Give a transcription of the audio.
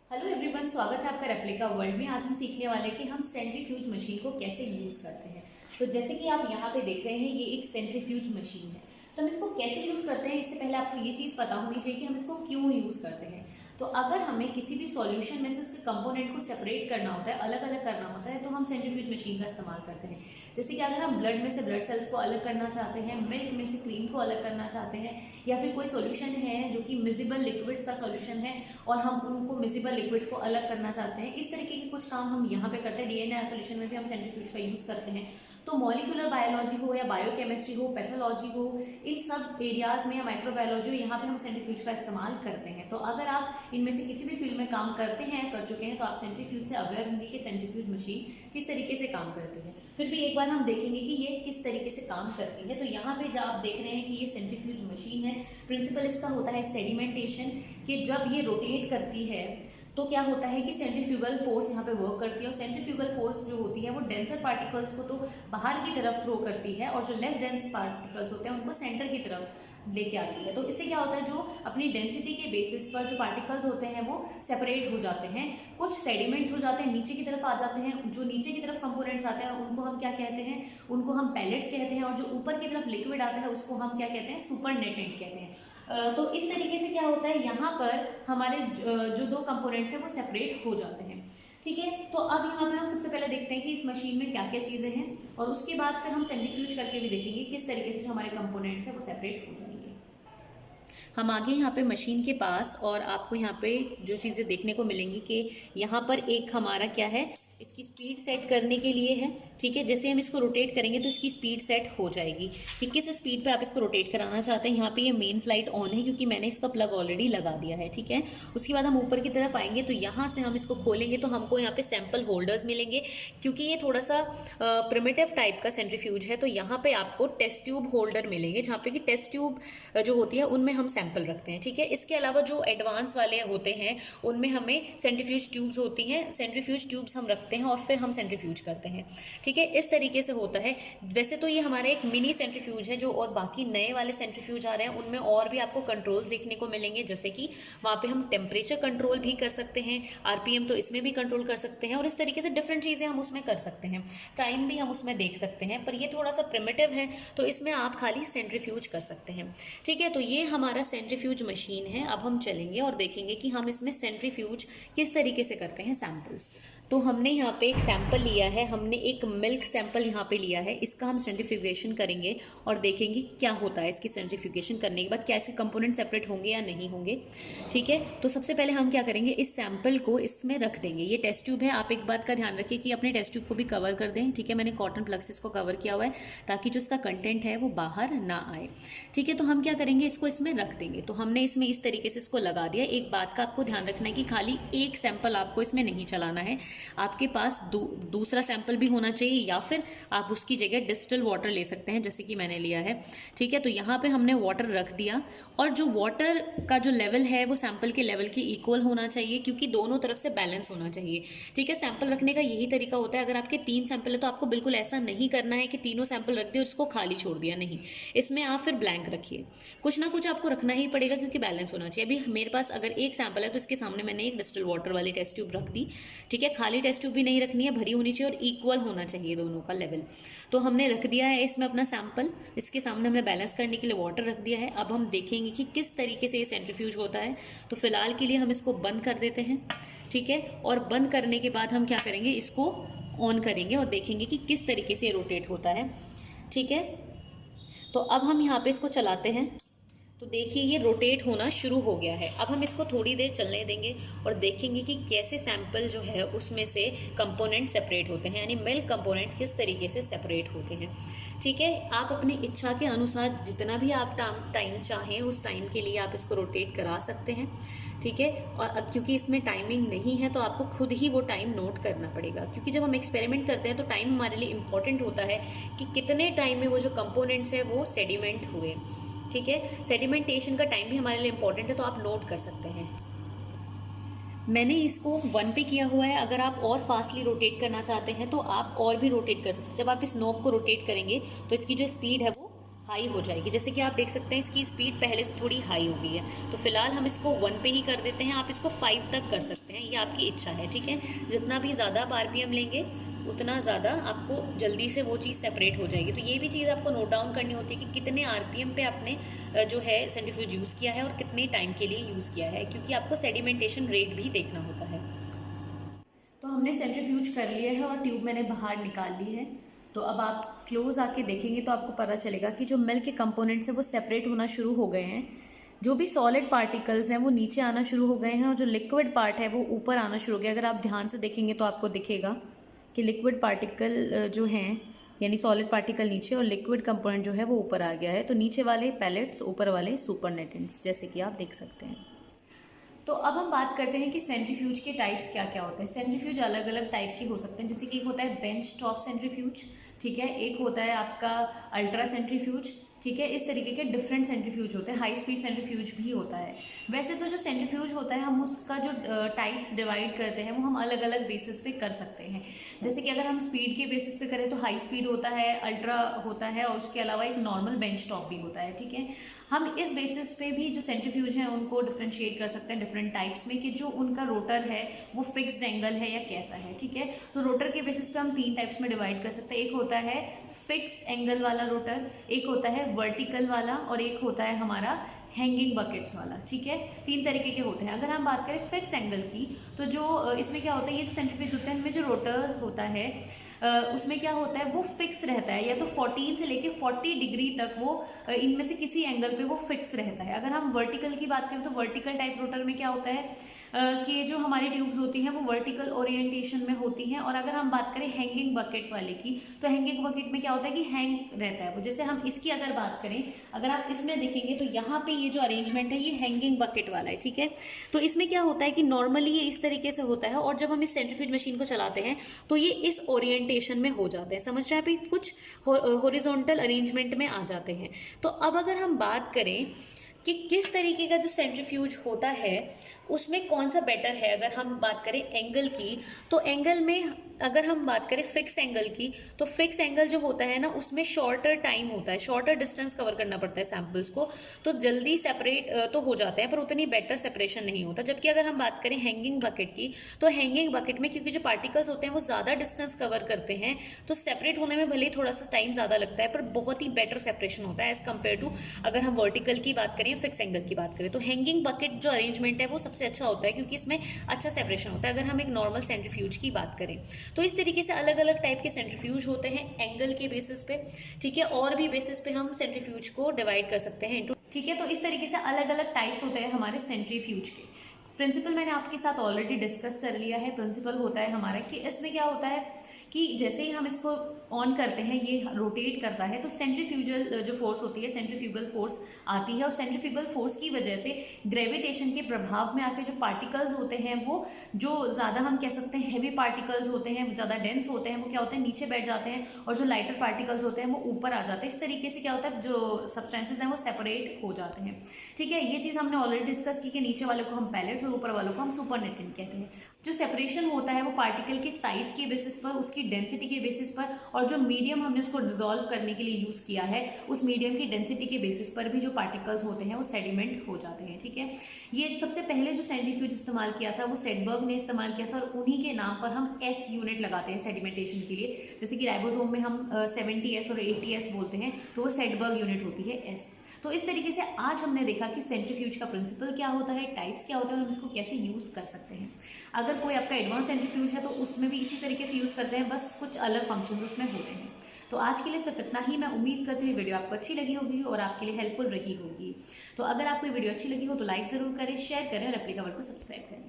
Hello everyone, स्वागत है आपका रेप्लिका वर्ल्ड में। आज हम सीखने वाले हैं कि हम सेंट्रीफ्यूज मशीन को कैसे यूज़ करते हैं। तो जैसे कि आप यहाँ पे देख रहे हैं, ये एक सेंट्रीफ्यूज मशीन है। तो हम इसको कैसे यूज़ करते हैं, इससे पहले आपको ये चीज़ पता होनी चाहिए कि हम इसको क्यों यूज़ करते हैं। तो अगर हमें किसी भी सॉल्यूशन में से उसके कंपोनेंट को सेपरेट करना होता है, अलग अलग करना होता है, तो हम सेंट्रीफ्यूज मशीन का इस्तेमाल करते हैं। जैसे कि अगर हम ब्लड में से ब्लड सेल्स को अलग करना चाहते हैं, मिल्क में से क्रीम को अलग करना चाहते हैं, या फिर कोई सॉल्यूशन है जो कि मिजिबल लिक्विड्स का सॉल्यूशन है और हम उनको मिजिबल लिक्विड्स को अलग करना चाहते हैं, इस तरीके के कुछ काम हम यहाँ पे करते हैं। डीएनए आइसोलेशन में भी हम सेंट्रीफ्यूज का यूज़ करते हैं। तो मॉलिक्यूलर बायोलॉजी हो या बायोकेमिस्ट्री हो, पैथोलॉजी हो, इन सब एरियाज़ में या माइक्रोबायोलॉजी हो, यहाँ पे हम सेंट्रीफ्यूज का इस्तेमाल करते हैं। तो अगर आप इनमें से किसी भी फील्ड में काम करते हैं, कर चुके हैं, तो आप सेंट्रीफ्यूज से अवेयर होंगे कि सेंट्रीफ्यूज मशीन किस तरीके से काम करती है। फिर भी एक बार हम देखेंगे कि ये किस तरीके से काम करती है। तो यहाँ पे जब आप देख रहे हैं कि ये सेंट्रीफ्यूज मशीन है, प्रिंसिपल इसका होता है सेडिमेंटेशन, कि जब ये रोटेट करती है तो क्या होता है कि सेंट्रीफ्यूगल फोर्स यहाँ पे वर्क करती है, और सेंट्रीफ्यूगल फोर्स जो होती है वो डेंसर पार्टिकल्स को तो बाहर की तरफ थ्रो करती है, और जो लेस डेंस पार्टिकल्स होते हैं उनको सेंटर की तरफ लेके आती है। तो इससे क्या होता है, जो अपनी डेंसिटी के बेसिस पर जो पार्टिकल्स होते हैं वो सेपरेट हो जाते हैं, कुछ सेडिमेंट हो जाते हैं, नीचे की तरफ आ जाते हैं। जो नीचे की तरफ कंपोनेंट्स आते हैं उनको हम क्या कहते हैं, उनको हम पैलेट्स कहते हैं, और जो ऊपर की तरफ लिक्विड आता है उसको हम क्या कहते हैं, सुपरनेटेंट कहते हैं। तो इस तरीके से क्या होता है, यहाँ पर हमारे जो दो कंपोनेंट्स हैं वो सेपरेट हो जाते हैं। ठीक है, तो अब यहाँ पे हम सबसे पहले देखते हैं कि इस मशीन में क्या क्या चीज़ें हैं, और उसके बाद फिर हम सेंट्रीफ्यूज करके भी देखेंगे किस तरीके से जो हमारे कंपोनेंट्स हैं वो सेपरेट हो जाएंगे। हम आगे यहाँ पे मशीन के पास, और आपको यहाँ पे जो चीज़ें देखने को मिलेंगी कि यहाँ पर एक हमारा क्या है, इसकी स्पीड सेट करने के लिए है। ठीक है, जैसे हम इसको रोटेट करेंगे तो इसकी स्पीड सेट हो जाएगी कि किस स्पीड पे आप इसको रोटेट कराना चाहते हैं। यहाँ पे ये मेन स्लाइड ऑन है क्योंकि मैंने इसका प्लग ऑलरेडी लगा दिया है। ठीक है, उसके बाद हम ऊपर की तरफ आएंगे तो यहाँ से हम इसको खोलेंगे तो हमको यहाँ पे सैम्पल होल्डर्स मिलेंगे। क्योंकि ये थोड़ा सा प्रिमिटिव टाइप का सेंट्रीफ्यूज है, तो यहाँ पे आपको टेस्ट ट्यूब होल्डर मिलेंगे, जहाँ पे कि टेस्ट ट्यूब जो होती है उनमें हम सैंपल रखते हैं। ठीक है, इसके अलावा जो एडवांस वाले होते हैं उनमें हमें सेंट्रीफ्यूज ट्यूब्स होती हैं, सेंट्रीफ्यूज ट्यूब्स हम रखते हैं और फिर हम सेंट्रीफ्यूज करते हैं। ठीक है, इस तरीके से होता है। वैसे तो ये हमारा एक मिनी सेंट्रीफ्यूज है जो, और बाकी नए वाले सेंट्रीफ्यूज आ रहे हैं उनमें और भी आपको कंट्रोल्स देखने को मिलेंगे, जैसे कि वहाँ पे हम टेम्परेचर कंट्रोल भी कर सकते हैं, आरपीएम तो इसमें भी कंट्रोल कर सकते हैं, और इस तरीके से डिफरेंट चीज़ें हम उसमें कर सकते हैं। टाइम भी हम उसमें देख सकते हैं, पर ये थोड़ा सा प्रिमिटिव है तो इसमें आप खाली सेंट्रीफ्यूज कर सकते हैं। ठीक है, तो ये हमारा सेंट्रीफ्यूज मशीन है। अब हम चलेंगे और देखेंगे कि हम इसमें सेंट्रीफ्यूज किस तरीके से करते हैं सैम्पल्स। तो हमने यहाँ पे एक सैंपल लिया है, हमने एक मिल्क सैंपल यहाँ पे लिया है, इसका हम सेंट्रीफ्यूगेशन करेंगे और देखेंगे कि क्या होता है इसकी सेंट्रीफ्यूगेशन करने के बाद, क्या इसके कंपोनेंट सेपरेट होंगे या नहीं होंगे। ठीक है, तो सबसे पहले हम क्या करेंगे, इस सैंपल को इसमें रख देंगे। ये टेस्ट ट्यूब है, आप एक बात का ध्यान रखिए कि अपने टेस्ट ट्यूब को भी कवर कर दें। ठीक है, मैंने कॉटन प्लग से इसको कवर किया हुआ है ताकि जो इसका कंटेंट है वो बाहर ना आए। ठीक है, तो हम क्या करेंगे, इसको इसमें रख देंगे। तो हमने इसमें इस तरीके से इसको लगा दिया। एक बात का आपको ध्यान रखना है कि खाली एक सैंपल आपको इसमें नहीं चलाना है, आपके पास दूसरा सैंपल भी होना चाहिए, या फिर आप उसकी जगह डिस्टिल वाटर ले सकते हैं जैसे कि मैंने लिया है। ठीक है, तो यहाँ पे हमने वाटर रख दिया, और जो वाटर का जो लेवल है वो सैंपल के लेवल के इक्वल होना चाहिए, क्योंकि दोनों तरफ से बैलेंस होना चाहिए। ठीक है, सैंपल रखने का यही तरीका होता है। अगर आपके 3 सैंपल है तो आपको बिल्कुल ऐसा नहीं करना है कि तीनों सैंपल रख दिए और इसको खाली छोड़ दिया, नहीं। इसमें आप फिर ब्लैंक रखिए, कुछ ना कुछ आपको रखना ही पड़ेगा क्योंकि बैलेंस होना चाहिए। अभी मेरे पास अगर एक सैंपल है तो इसके सामने मैंने एक डिस्टिल वाटर वाली टेस्ट ट्यूब रख दी। ठीक है, खाली टेस्ट ट्यूब भी नहीं रखनी है, भरी होनी चाहिए और इक्वल होना चाहिए दोनों का लेवल। तो हमने रख दिया है इसमें अपना सैंपल, इसके सामने हमने बैलेंस करने के लिए वाटर रख दिया है। अब हम देखेंगे कि किस तरीके से ये सेंट्रीफ्यूज होता है। तो फिलहाल के लिए हम इसको बंद कर देते हैं। ठीक है, और बंद करने के बाद हम क्या करेंगे, इसको ऑन करेंगे और देखेंगे कि किस तरीके से रोटेट होता है। ठीक है, तो अब हम यहाँ पे इसको चलाते हैं तो देखिए ये रोटेट होना शुरू हो गया है। अब हम इसको थोड़ी देर चलने देंगे और देखेंगे कि कैसे सैंपल जो है उसमें से कंपोनेंट सेपरेट होते हैं, यानी मिल्क कंपोनेंट्स किस तरीके से सेपरेट होते हैं। ठीक है, आप अपनी इच्छा के अनुसार जितना भी आप टाइम चाहें उस टाइम के लिए आप इसको रोटेट करा सकते हैं। ठीक है, और क्योंकि इसमें टाइमिंग नहीं है तो आपको खुद ही वो टाइम नोट करना पड़ेगा, क्योंकि जब हम एक्सपेरिमेंट करते हैं तो टाइम हमारे लिए इम्पॉर्टेंट होता है कि कितने टाइम में वो जो कंपोनेंट्स हैं वो सेडिमेंट हुए। ठीक है, सेडिमेंटेशन का टाइम भी हमारे लिए इम्पॉर्टेंट है, तो आप नोट कर सकते हैं। मैंने इसको 1 पे किया हुआ है। अगर आप और फास्टली रोटेट करना चाहते हैं तो आप और भी रोटेट कर सकते हैं। जब आप इस नॉब को रोटेट करेंगे तो इसकी जो स्पीड है वो हाई हो जाएगी। जैसे कि आप देख सकते हैं इसकी स्पीड पहले से थोड़ी हाई हो गई है, तो फिलहाल हम इसको 1 पे ही कर देते हैं। आप इसको 5 तक कर सकते हैं, ये आपकी इच्छा है, ठीक है। जितना भी ज़्यादा आप RPM लेंगे उतना ज़्यादा आपको जल्दी से वो चीज़ सेपरेट हो जाएगी। तो ये भी चीज़ आपको नोट डाउन करनी होती है कि कितने RPM पे आपने जो है सेंट्रीफ्यूज यूज़ किया है और कितने टाइम के लिए यूज़ किया है, क्योंकि आपको सेडिमेंटेशन रेट भी देखना होता है। तो हमने सेंट्रीफ्यूज कर लिया है और ट्यूब मैंने बाहर निकाल ली है। तो अब आप क्लोज आके देखेंगे तो आपको पता चलेगा कि जो मिल्क के कंपोनेंट्स हैं वो सेपरेट होना शुरू हो गए हैं। जो भी सॉलिड पार्टिकल्स हैं वो नीचे आना शुरू हो गए हैं और जो लिक्विड पार्ट है वो ऊपर आना शुरू हो गया। अगर आप ध्यान से देखेंगे तो आपको दिखेगा कि लिक्विड पार्टिकल जो हैं, यानी सॉलिड पार्टिकल नीचे और लिक्विड कंपोनेंट जो है वो ऊपर आ गया है। तो नीचे वाले पैलेट्स, ऊपर वाले सुपरनेटेंट्स, जैसे कि आप देख सकते हैं। तो अब हम बात करते हैं कि सेंट्रीफ्यूज के टाइप्स क्या क्या होते हैं। सेंट्रीफ्यूज अलग अलग टाइप के हो सकते हैं, जैसे कि एक होता है बेंच टॉप सेंट्रीफ्यूज, ठीक है। एक होता है आपका अल्ट्रा सेंट्रीफ्यूज, ठीक है। इस तरीके के डिफरेंट सेंट्रीफ्यूज होते हैं। हाई स्पीड सेंट्रीफ्यूज भी होता है। वैसे तो जो सेंट्रीफ्यूज होता है हम उसका जो टाइप्स डिवाइड करते हैं वो हम अलग अलग बेसिस पे कर सकते हैं। जैसे कि अगर हम स्पीड के बेसिस पे करें तो हाई स्पीड होता है, अल्ट्रा होता है और उसके अलावा एक नॉर्मल बेंच टॉप भी होता है, ठीक है। हम इस बेसिस पे भी जो सेंट्रीफ्यूज हैं उनको डिफ्रेंशिएट कर सकते हैं डिफरेंट टाइप्स में, कि जो उनका रोटर है वो फिक्स्ड एंगल है या कैसा है, ठीक है। तो रोटर के बेसिस पे हम 3 टाइप्स में डिवाइड कर सकते हैं। एक होता है फिक्स एंगल वाला रोटर, एक होता है वर्टिकल वाला और एक होता है हमारा हैंगिंग बकेट्स वाला, ठीक है। 3 तरीके के होते हैं। अगर हम बात करें फिक्स एंगल की, तो जो इसमें क्या होता है, ये जो सेंट्रीफ्यूज होते हैं इनमें जो रोटर होता है उसमें क्या होता है वो फिक्स रहता है, या तो 14 से लेके 40 डिग्री तक वो इनमें से किसी एंगल पे वो फिक्स रहता है। अगर हम वर्टिकल की बात करें तो वर्टिकल टाइप रोटर में क्या होता है कि जो हमारी ट्यूब्स होती हैं वो वर्टिकल ओरिएंटेशन में होती हैं। और अगर हम बात करें हैंगिंग बकेट वाले की, तो हैंगिंग बकेट में क्या होता है कि हैंग रहता है वो। जैसे हम इसकी अगर बात करें, अगर आप इसमें देखेंगे तो यहाँ पे ये जो अरेंजमेंट है ये हैंगिंग बकेट वाला है, ठीक है। तो इसमें क्या होता है कि नॉर्मली ये इस तरीके से होता है और जब हम इस सेंट्रीफ्यूज मशीन को चलाते हैं तो ये इस ओरिएंटेशन में हो जाते हैं, समझ रहे हैं आप, कुछ हॉरिजॉन्टल अरेंजमेंट में आ जाते हैं। तो अब अगर हम बात करें कि किस तरीके का जो सेंट्रीफ्यूज होता है उसमें कौन सा बेटर है, अगर हम बात करें एंगल की, तो एंगल में अगर हम बात करें फिक्स एंगल की, तो फिक्स एंगल जो होता है ना उसमें शॉर्टर टाइम होता है, शॉर्टर डिस्टेंस कवर करना पड़ता है सैम्पल्स को, तो जल्दी सेपरेट तो हो जाते हैं पर उतनी बेटर सेपरेशन नहीं होता। जबकि अगर हम बात करें हैंगिंग बकेट की, तो हैंगिंग बकेट में क्योंकि जो पार्टिकल्स होते हैं वो ज़्यादा डिस्टेंस कवर करते हैं, तो सेपरेट होने में भले ही थोड़ा सा टाइम ज़्यादा लगता है पर बहुत ही बेटर सेपरेशन होता है एज़ कम्पेयर टू अगर हम वर्टिकल की बात करें, फिक्स एंगल की बात करें। तो हैंगिंग बकेट जो अरेंजमेंट है वो सबसे अच्छा होता है क्योंकि इसमें अच्छा सेपरेशन होता है अगर हम एक नॉर्मल सेंट्रीफ्यूज की बात करें। तो इस तरीके से अलग अलग टाइप के सेंट्रीफ्यूज होते हैं एंगल के बेसिस पे, ठीक है। और भी बेसिस पे हम सेंट्रीफ्यूज को डिवाइड कर सकते हैं, ठीक है। तो इस तरीके से अलग अलग टाइप्स होते हैं हमारे सेंट्रीफ्यूज के। प्रिंसिपल मैंने आपके साथ ऑलरेडी डिस्कस कर लिया है। प्रिंसिपल होता है हमारा कि इसमें क्या होता है कि जैसे ही हम इसको ऑन करते हैं ये रोटेट करता है तो सेंट्रीफ्यूजल जो फोर्स होती है, सेंट्रीफ्यूगल फोर्स आती है और सेंट्रीफ्यूगल फोर्स की वजह से ग्रेविटेशन के प्रभाव में आके जो पार्टिकल्स होते हैं वो जो ज़्यादा हम कह सकते हैं हैवी पार्टिकल्स होते हैं, ज़्यादा डेंस होते हैं, वो क्या होते हैं नीचे बैठ जाते हैं और जो लाइटर पार्टिकल्स होते हैं वो ऊपर आ जाते हैं। इस तरीके से क्या होता है जो सब्सटेंसेज हैं वो सेपरेट हो जाते हैं, ठीक है। ये चीज़ हमने ऑलरेडी डिस्कस की कि नीचे वालों को हम पैलेट्स और ऊपर वालों को हम सुपरनेटेंट कहते हैं। जो सेपरेशन होता है वो पार्टिकल के साइज़ के बेसिस पर, उसकी डेंसिटी के बेसिस पर और जो मीडियम हमने उसको डिसॉल्व करने के लिए यूज़ किया है उस मीडियम की डेंसिटी के बेसिस पर भी जो पार्टिकल्स होते हैं वो सेडिमेंट हो जाते हैं, ठीक है। ये सबसे पहले जो सेंट्रीफ्यूज इस्तेमाल किया था वो सेडबर्ग ने इस्तेमाल किया था और उन्हीं के नाम पर हम एस यूनिट लगाते हैं सेडिमेंटेशन के लिए। जैसे कि राइबोसोम में हम 70S और 80S बोलते हैं तो वो सेडबर्ग यूनिट होती है एस। तो इस तरीके से आज हमने देखा कि सेंट्रीफ्यूज का प्रिंसिपल क्या होता है, टाइप्स क्या होते हैं और हम इसको कैसे यूज़ कर सकते हैं। अगर कोई आपका एडवांस सेंट्रीफ्यूज है तो उसमें भी इसी तरीके से यूज़ करते हैं, बस कुछ अलग फंक्शंस उसमें होते हैं। तो आज के लिए सिर्फ इतना ही। मैं उम्मीद करती हूँ वीडियो आपको अच्छी लगी होगी और आपके लिए हेल्पफुल रही होगी। तो अगर आपको वीडियो अच्छी लगी हो तो लाइक ज़रूर करें, शेयर करें और रेप्लिका वर्ल्ड को सब्सक्राइब करें।